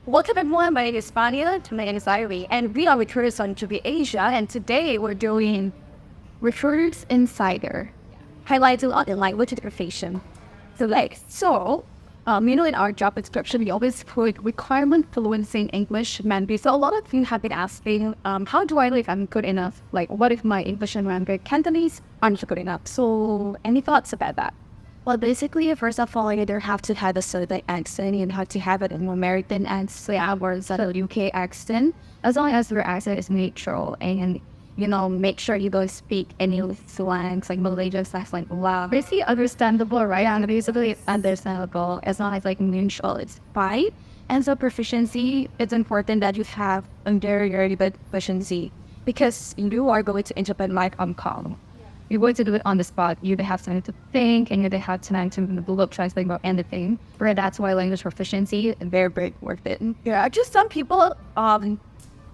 Welcome everyone, my name is Spania, my name is Ivy, and we are recruiters on to be Asia, and today we're doing Recruiters Insider, highlighting on the language education. In our job description, we always put requirement fluency in English, Mandarin. So a lot of you have been asking, how do I know if I'm good enough? Like, what if my English and Mandarin Cantonese aren't good enough? So, any thoughts about that? Well, basically, first of all, you either have to have a certain accent, you have to have it in American accent or a UK accent, as long as your accent is neutral and, make sure you don't speak any slangs like Malaysian slangs like wow. Basically understandable, right? And basically understandable as long as like neutral, it's fine. And so proficiency, it's important that you have a very, very good proficiency because you are going to interpret my call. You're going to do it on the spot. You have time to think and you have time to look, translate about anything. But that's why language proficiency is very, very worth it. Yeah, just some people,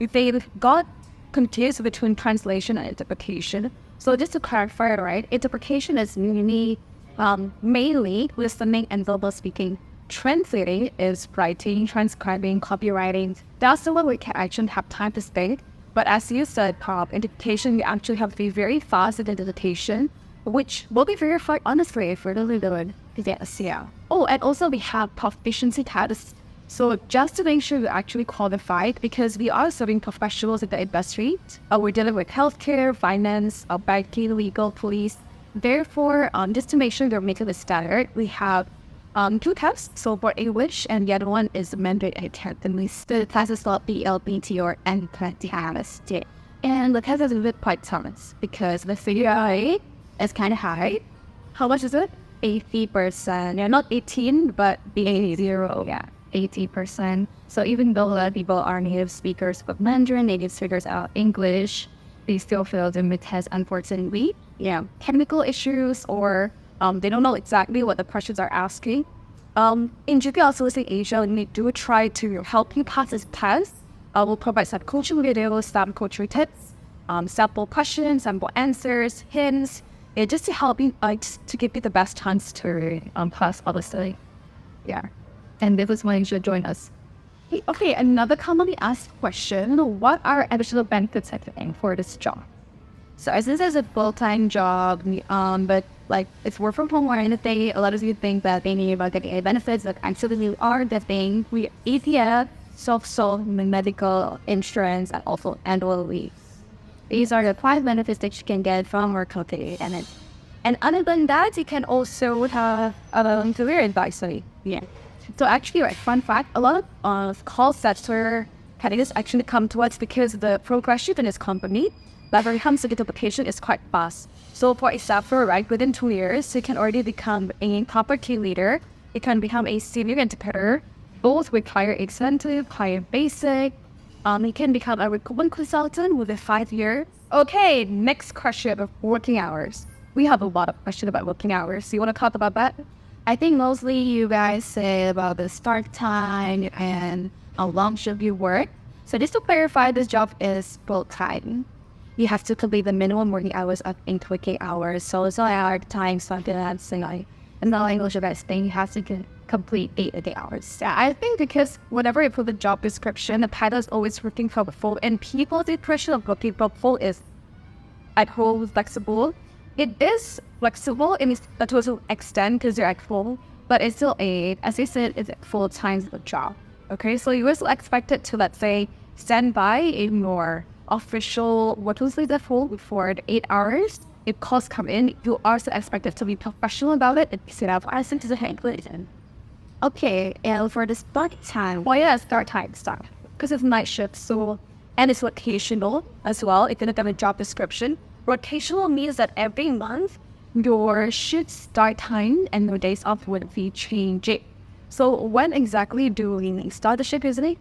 if they got confused between translation and interpretation. So just to clarify, right, interpretation is mainly listening and verbal speaking. Translating is writing, transcribing, copywriting. That's the one we can actually have time to think. But as you said, interpretation, you actually have to be very fast in interpretation, which will be verified honestly if we're really good. Yes, yeah. Oh, and also we have proficiency tests. So just to make sure we're actually qualified, because we are serving professionals in the industry, we're dealing with healthcare, finance, banking, legal, police. Therefore, just to make sure they're making the standard, we have two tests. So for English, and the other one is Mandarin and Cantonese. The test is called BLBT or NCTS. And the test is a bit quite tough because the CGI is kind of high. How much is it? 80%. Yeah, not 18, but B80. Yeah, 80%. So even though a lot of people are native speakers of Mandarin, native speakers of English, they still fail the mid-test, unfortunately. Yeah, technical issues or they don't know exactly what the questions are asking. In GPL Soliciting Asia, we do try to help you pass this test. We'll provide some coaching videos, some coaching tips, sample questions, sample answers, hints, just to help you, to give you the best chance to pass all the study. Yeah, and this is when you should join us. Okay, another commonly asked question, what are additional benefits I think for this job? So since it's a full-time job, but like it's work from home or anything, a lot of you think that they need about getting benefits that actually are the thing. We ETF, self-sold medical insurance, and also annual leave. These are the 5 benefits that you can get from our company. And other than that, you can also have career advisory. Yeah. So actually, right, fun fact, a lot of call center candidates actually come to us because the progression in this company, that when it comes to the application, is quite fast. So for example, right, within 2 years, you can already become a property leader. You can become a senior interpreter. Both require incentive, higher basic. You can become a recruitment consultant within 5 years. Okay, next question of working hours. We have a lot of questions about working hours. You want to talk about that? I think mostly you guys say about the start time and how long should you work. So just to clarify, this job is full-time. You have to complete the minimum working hours of 8 hours. So it's not our time, something that's like, in the English of that thing, you have to complete 8 hours. Yeah, I think because whenever you put the job description, the title is always working for full, and people's impression of working for full is at home flexible. It is flexible in a total extent because you're at full, but it's still as I said, it's a full-time job. Okay, so you are still expected to, let's say, stand by in your official working at full for 8 hours. If calls come in, you are still expected to be professional about it and set up as into the handwritten. Okay, and for the start time, why is start time start? Because it's night shift, so and it's rotational as well. If you look at the job description, rotational means that every month your shift start time and your days off would be changing. So when exactly do we start the shift usually?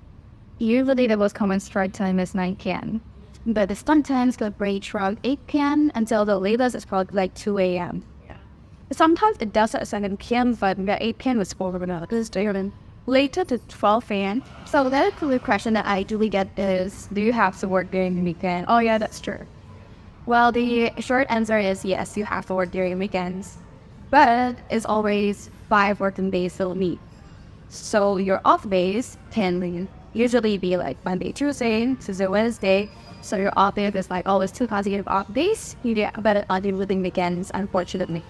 Usually the most common start time is 9 p.m. But the start time is going to range from 8 p.m. until the latest is probably like 2 a.m. Yeah. Sometimes it does at 7 p.m., but the 8 p.m. is for this day and later to 12 a.m. So that's the question that I usually get is, do you have to work during the weekend? Oh yeah, that's true. Well, the short answer is yes, you have to work during weekends. But it's always 5 working days a week. So your off days can usually be like Monday, Tuesday, Tuesday, Wednesday. So your off days is like always 2 consecutive off days. You get better on the living weekends, unfortunately.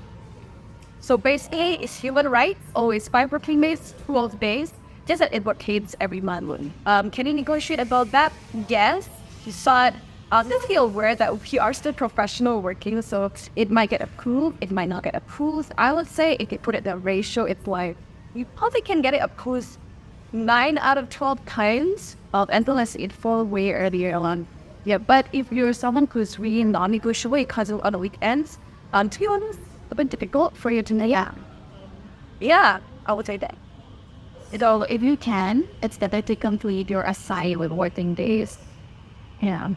So basically, it's human rights, always 5 working days, 12 days, just that it rotates every month. Can you negotiate about that? Yes. You saw it. Just be aware that we are still professional working, so it might get approved, it might not get approved. I would say if you put it the ratio, it's like you probably can get it approved 9 out of 12 times, unless it fall way earlier on. Yeah, but if you're someone who's really non-negotiable because on the weekends, to be honest, a bit difficult for you to know. Yeah, I would say that. So if you can, it's better to complete your assigned with working days. Yeah.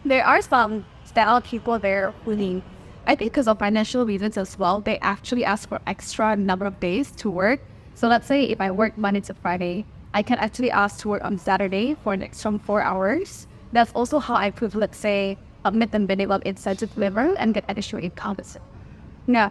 There are some style people there who need, I think because of financial reasons as well, they actually ask for extra number of days to work. So let's say if I work Monday to Friday, I can actually ask to work on Saturday for an extra 4 hours. That's also how I could, let's say, meet the minimum incentive level and get additional income. Yeah.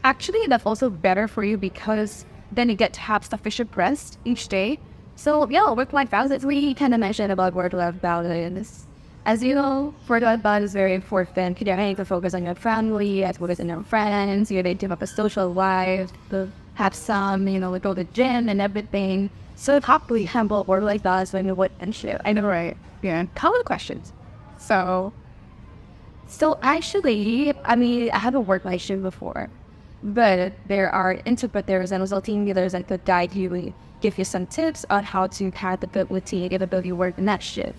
Actually, that's also better for you because then you get to have sufficient rest each day. So yeah, work-life balance, we kind of mentioned about work-life balance. As you know, work-life balance is very important. You need to focus on your family, as well as on your friends. You need to have a social life, to have some, go to the gym and everything. So how do we handle work-life balance when you work and shit? I know, right? Yeah. Common questions. So actually, I haven't worked night shift before, but there are interpreters and also team leaders that could guide you, give you some tips on how to have the ability to work the night shift.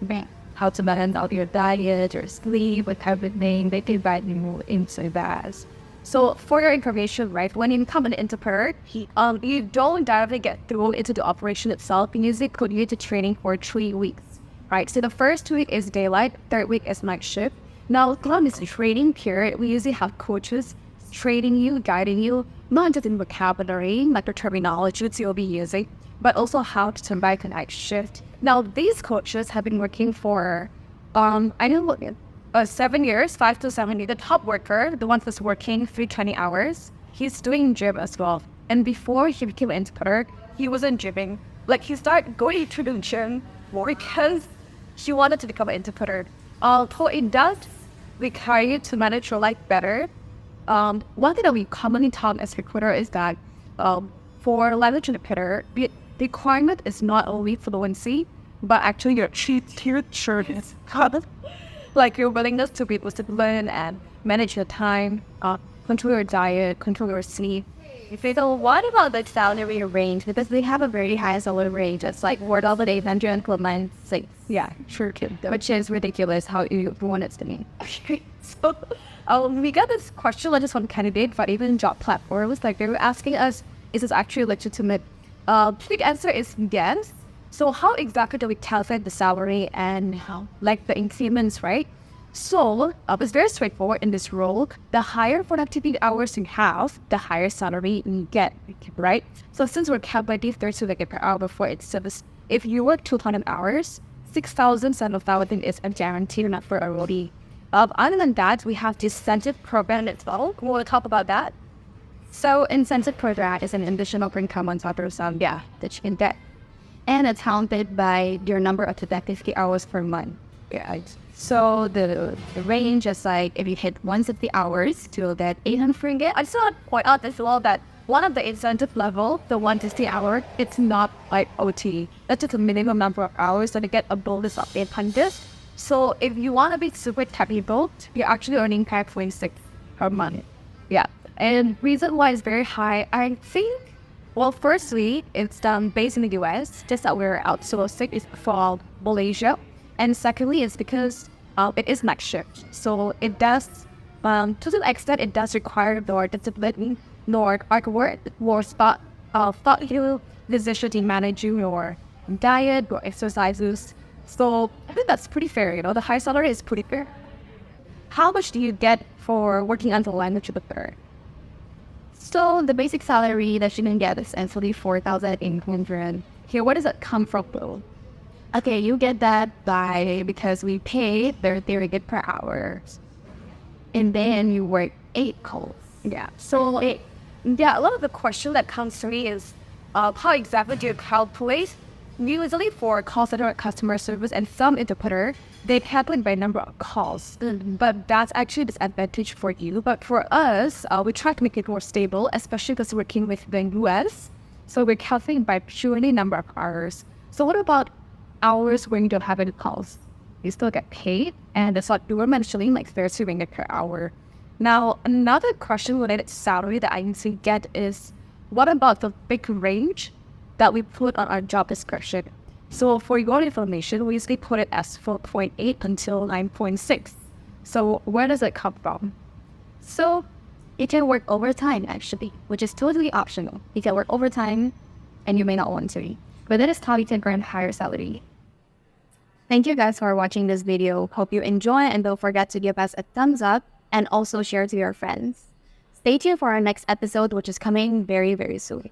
Right. How to balance out your diet, your sleep, with everything. They can guide you into that. So for your information, right, when you become an interpreter, you don't directly get thrown into the operation itself. You usually put you into training for 3 weeks, right? So the first 2 weeks is daylight, third week is night shift. Now, on this training period, we usually have coaches training you, guiding you, not just in vocabulary, like the terminology that you'll be using, but also how to survive the night shift. Now, these coaches have been working for, 7 years, 5 to 7 years. The top worker, the one who's working 320 hours, he's doing gym as well. And before he became an interpreter, he wasn't gymming. Like, he started going to the gym more because he wanted to become an interpreter. So it does require you to manage your life better. One thing that we commonly talk as recruiter is that for language interpreter, the requirement is not only fluency, but actually your maturity, like your willingness to be able to learn and manage your time, control your diet, control your sleep. So what about the salary range? Because they have a very high salary range. It's like $4.8 per month. Like, yeah, sure, which is ridiculous how you want it to be. Okay, so we got this question just one candidate, but even job platforms, like they were asking us, is this actually legitimate? The answer is yes. So how exactly do we calculate the salary and how, like the increments, right? So it's very straightforward in this role. The higher productivity hours you have, the higher salary you get, right? So since we're calculating 30 per hour before it's service, if you work 200 hours, 6,000, 7,000 is a guarantee, not for a role. Other than that, we have the incentive program as well. We'll talk about that. So incentive program is an additional income on top of some, that you can get. And it's counted by your number of productive hours per month. Yeah. So the range is like if you hit 160 hours to that 800 ringgit. I just want to point out as well that one of the incentive level, the 160 hour, it's not like OT. That's just a minimum number of hours, so to get a bonus of 800. So if you want to be super technical, you're actually earning 5.6 per month. Yeah. And reason why it's very high, I think, well, firstly, it's based in the US, just that we're outsourcing, it's from Malaysia. And secondly, it's because it is night shift. So it does, to some extent, it does require more discipline, more hard work, more thought you decision to manage your diet, your exercises. So I think that's pretty fair, the high salary is pretty fair. How much do you get for working on the language interpreter? So the basic salary that you can get is essentially 4,800. Here, where does that come from, though? Okay, you get that because we pay 30 ringgit per hour. And then you work 8 calls. Yeah. So, a lot of the question that comes to me is, how exactly do you calculate? Usually for call center customer service and some interpreter, they calculate by number of calls. But that's actually a disadvantage for you. But for us, we try to make it more stable, especially because we're working with the US. So we're calculating by purely number of hours. So what about hours when you don't have any calls? You still get paid, and that's what you were mentioning, like 30 ringgit per hour. Now, another question related to salary that I usually get is, what about the big range that we put on our job description? So for your information, we usually put it as 4.8 until 9.6. So where does it come from? So you can work overtime actually, which is totally optional. You can work overtime and you may not want to, but that is how you can earn higher salary. Thank you guys for watching this video. Hope you enjoy, and don't forget to give us a thumbs up and also share to your friends. Stay tuned for our next episode, which is coming very, very soon.